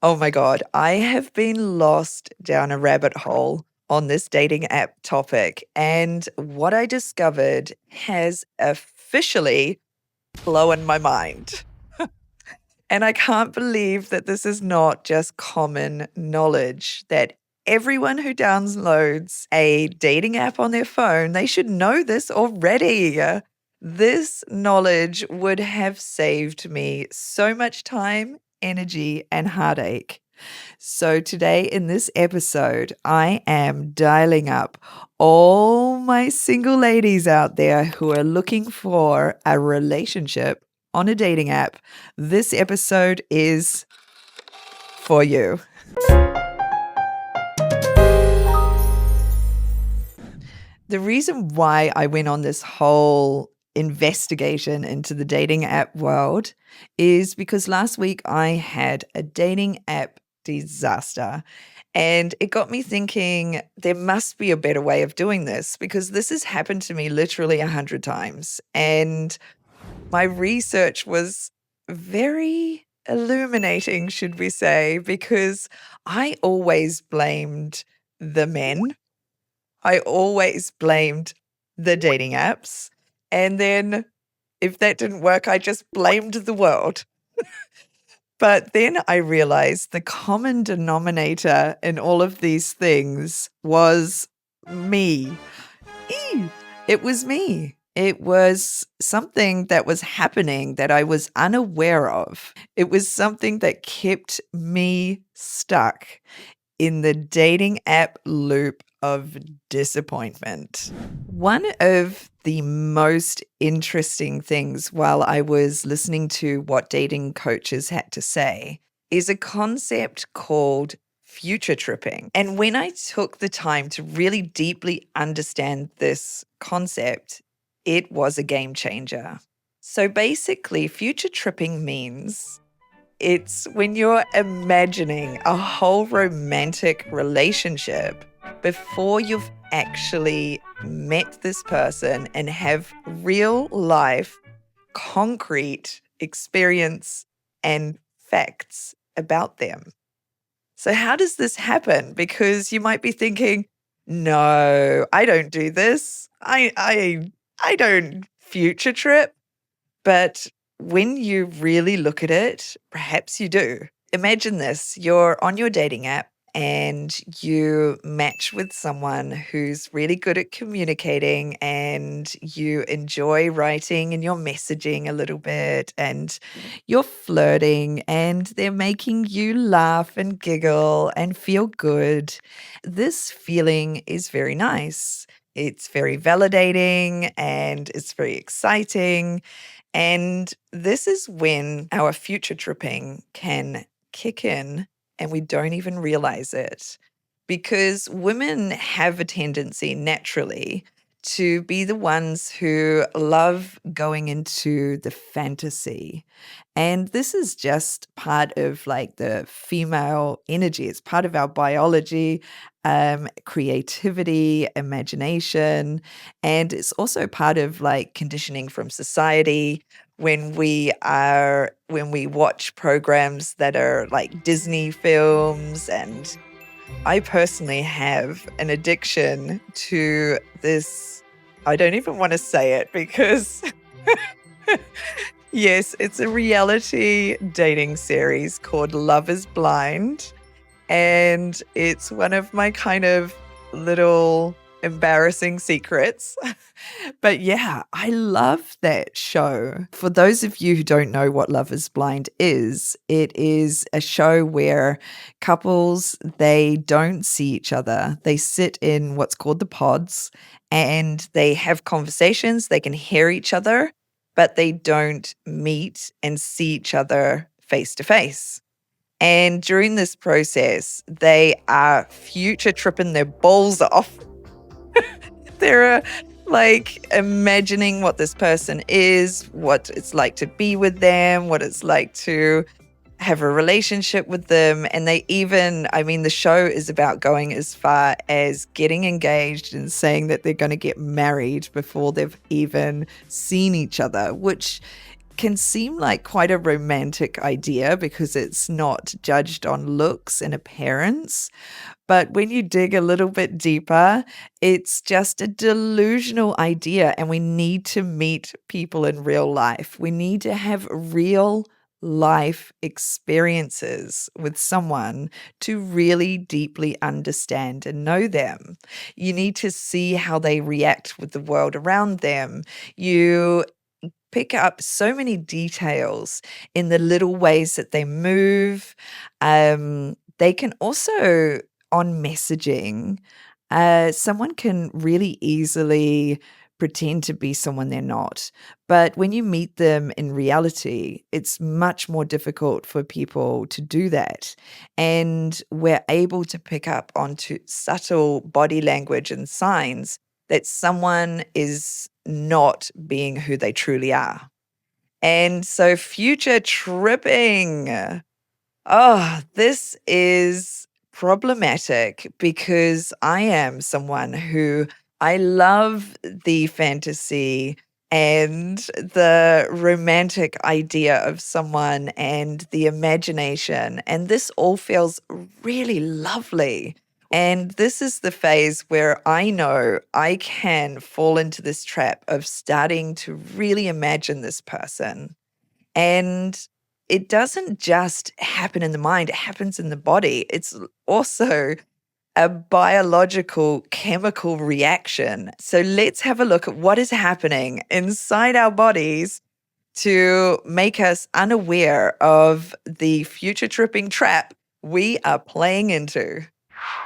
Oh my God, I have been lost down a rabbit hole on this dating app topic. And what I discovered has officially blown my mind. And I can't believe that this is not just common knowledge, that everyone who downloads a dating app on their phone, they should know this already. This knowledge would have saved me so much time, energy, and heartache. So, today in this episode, I am dialing up all my single ladies out there who are looking for a relationship on a dating app. This episode is for you. The reason why I went on this whole investigation into the dating app world is because last week I had a dating app disaster. And it got me thinking there must be a better way of doing this because this has happened to me literally 100 times. And my research was very illuminating, should we say, because I always blamed the men. I always blamed the dating apps. And then if that didn't work, I just blamed the world. But then I realized the common denominator in all of these things was me. It was me. It was something that was happening that I was unaware of. It was something that kept me stuck in the dating app loop of disappointment. One of the most interesting things while I was listening to what dating coaches had to say is a concept called future tripping. And when I took the time to really deeply understand this concept, it was a game changer. So basically, future tripping means it's when you're imagining a whole romantic relationship before you've actually met this person and have real life, concrete experience and facts about them. So how does this happen? Because you might be thinking, no, I don't do this. I don't future trip. But when you really look at it, perhaps you do. Imagine this, you're on your dating app and you match with someone who's really good at communicating and you enjoy writing and you're messaging a little bit and you're flirting and they're making you laugh and giggle and feel good. This feeling is very nice. It's very validating and it's very exciting. And this is when our future tripping can kick in and we don't even realize it. Because women have a tendency naturally to be the ones who love going into the fantasy. And this is just part of like the female energy. It's part of our biology, creativity, imagination. And it's also part of like conditioning from society when we watch programs that are like Disney films. And I personally have an addiction to this. I don't even want to say it because yes, it's a reality dating series called Love is Blind. And it's one of my kind of little embarrassing secrets. But yeah, I love that show. For those of you who don't know what Love is Blind is, it is a show where couples, they don't see each other. They sit in what's called the pods and they have conversations. They can hear each other, but they don't meet and see each other face to face. And during this process, they are future tripping their balls off. They're like imagining what this person is, what it's like to be with them, what it's like to have a relationship with them. And they even, I mean, the show is about going as far as getting engaged and saying that they're going to get married before they've even seen each other, which can seem like quite a romantic idea because it's not judged on looks and appearance. But when you dig a little bit deeper, it's just a delusional idea, and we need to meet people in real life. We need to have real life experiences with someone to really deeply understand and know them. You need to see how they react with the world around them. You pick up so many details in the little ways that they move. They can also, on messaging, someone can really easily pretend to be someone they're not. But when you meet them in reality, it's much more difficult for people to do that. And we're able to pick up onto subtle body language and signs that someone is not being who they truly are. And so future tripping. Oh, this is problematic because I am someone who I love the fantasy and the romantic idea of someone and the imagination. And this all feels really lovely. And this is the phase where I know I can fall into this trap of starting to really imagine this person. And it doesn't just happen in the mind, it happens in the body. It's also a biological chemical reaction. So let's have a look at what is happening inside our bodies to make us unaware of the future tripping trap we are playing into.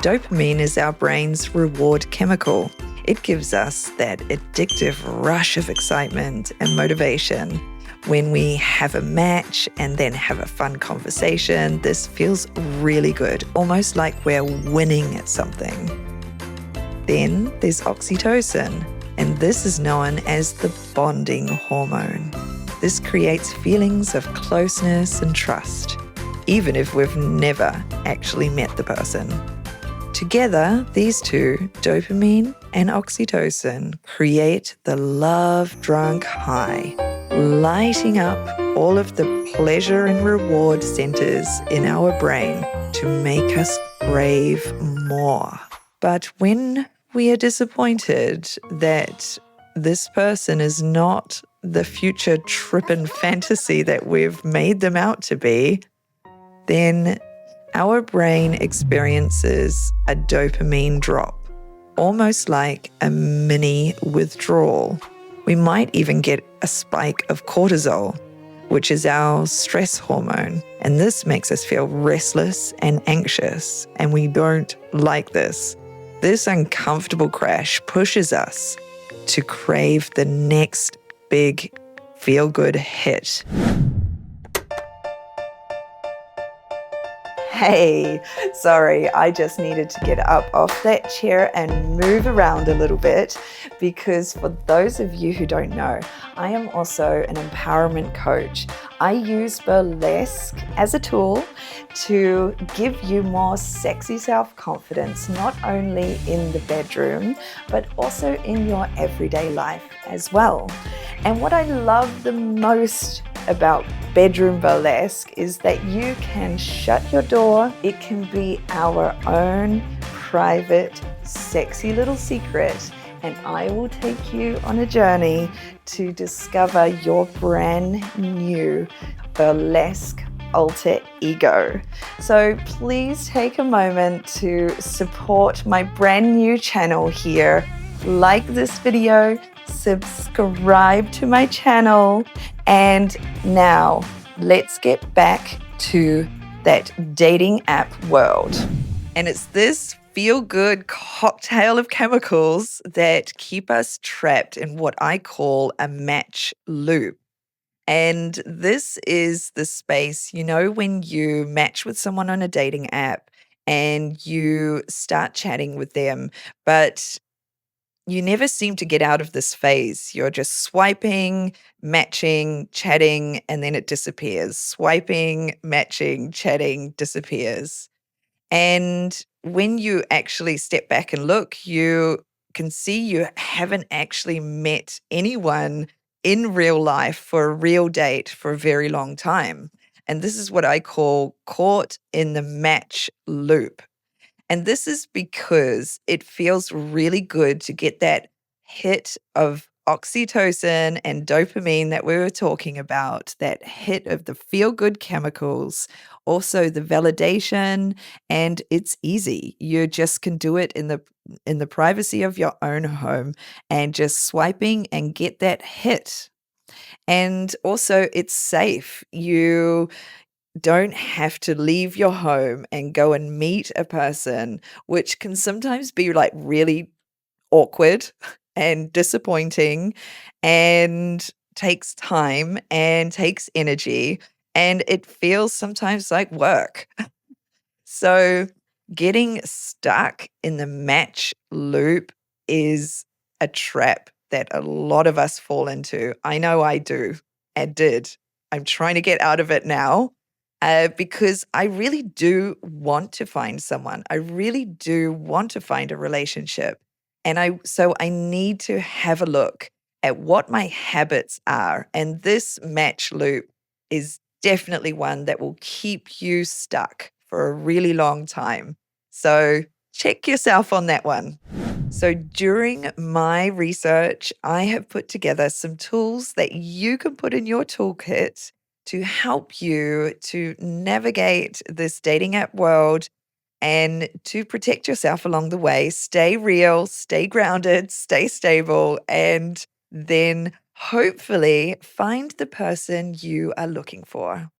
Dopamine is our brain's reward chemical. It gives us that addictive rush of excitement and motivation. When we have a match and then have a fun conversation, this feels really good, almost like we're winning at something. Then there's oxytocin, and this is known as the bonding hormone. This creates feelings of closeness and trust, even if we've never actually met the person. Together, these two, dopamine and oxytocin, create the love-drunk high, lighting up all of the pleasure and reward centers in our brain to make us crave more. But when we are disappointed that this person is not the future trippin' fantasy that we've made them out to be, then our brain experiences a dopamine drop, almost like a mini withdrawal. We might even get a spike of cortisol, which is our stress hormone. And this makes us feel restless and anxious, and we don't like this. This uncomfortable crash pushes us to crave the next big feel-good hit. Hey, sorry, I just needed to get up off that chair and move around a little bit because for those of you who don't know, I am also an empowerment coach. I use burlesque as a tool to give you more sexy self-confidence, not only in the bedroom, but also in your everyday life as well. And what I love the most about bedroom burlesque is that you can shut your door. It can be our own private, sexy little secret, and I will take you on a journey to discover your brand new burlesque alter ego. So please take a moment to support my brand new channel here. Like this video, subscribe to my channel, and now let's get back to that dating app world. And it's this feel-good cocktail of chemicals that keep us trapped in what I call a match loop. And this is the space, when you match with someone on a dating app and you start chatting with them, but you never seem to get out of this phase. You're just swiping, matching, chatting, and then it disappears. Swiping, matching, chatting, disappears. And when you actually step back and look, you can see you haven't actually met anyone in real life for a real date for a very long time. And this is what I call caught in the match loop. And this is because it feels really good to get that hit of oxytocin and dopamine that we were talking about, that hit of the feel good chemicals, also the validation, and it's easy. You just can do it in the privacy of your own home and just swiping and get that hit. And also it's safe. You don't have to leave your home and go and meet a person, which can sometimes be like really awkward and disappointing and takes time and takes energy. And it feels sometimes like work. So, getting stuck in the match loop is a trap that a lot of us fall into. I know I do and did. I'm trying to get out of it now because I really do want to find someone. I really do want to find a relationship. So I need to have a look at what my habits are. And this match loop is definitely one that will keep you stuck for a really long time. So check yourself on that one. So during my research, I have put together some tools that you can put in your toolkit to help you to navigate this dating app world and to protect yourself along the way. Stay real, stay grounded, stay stable, and then hopefully find the person you are looking for.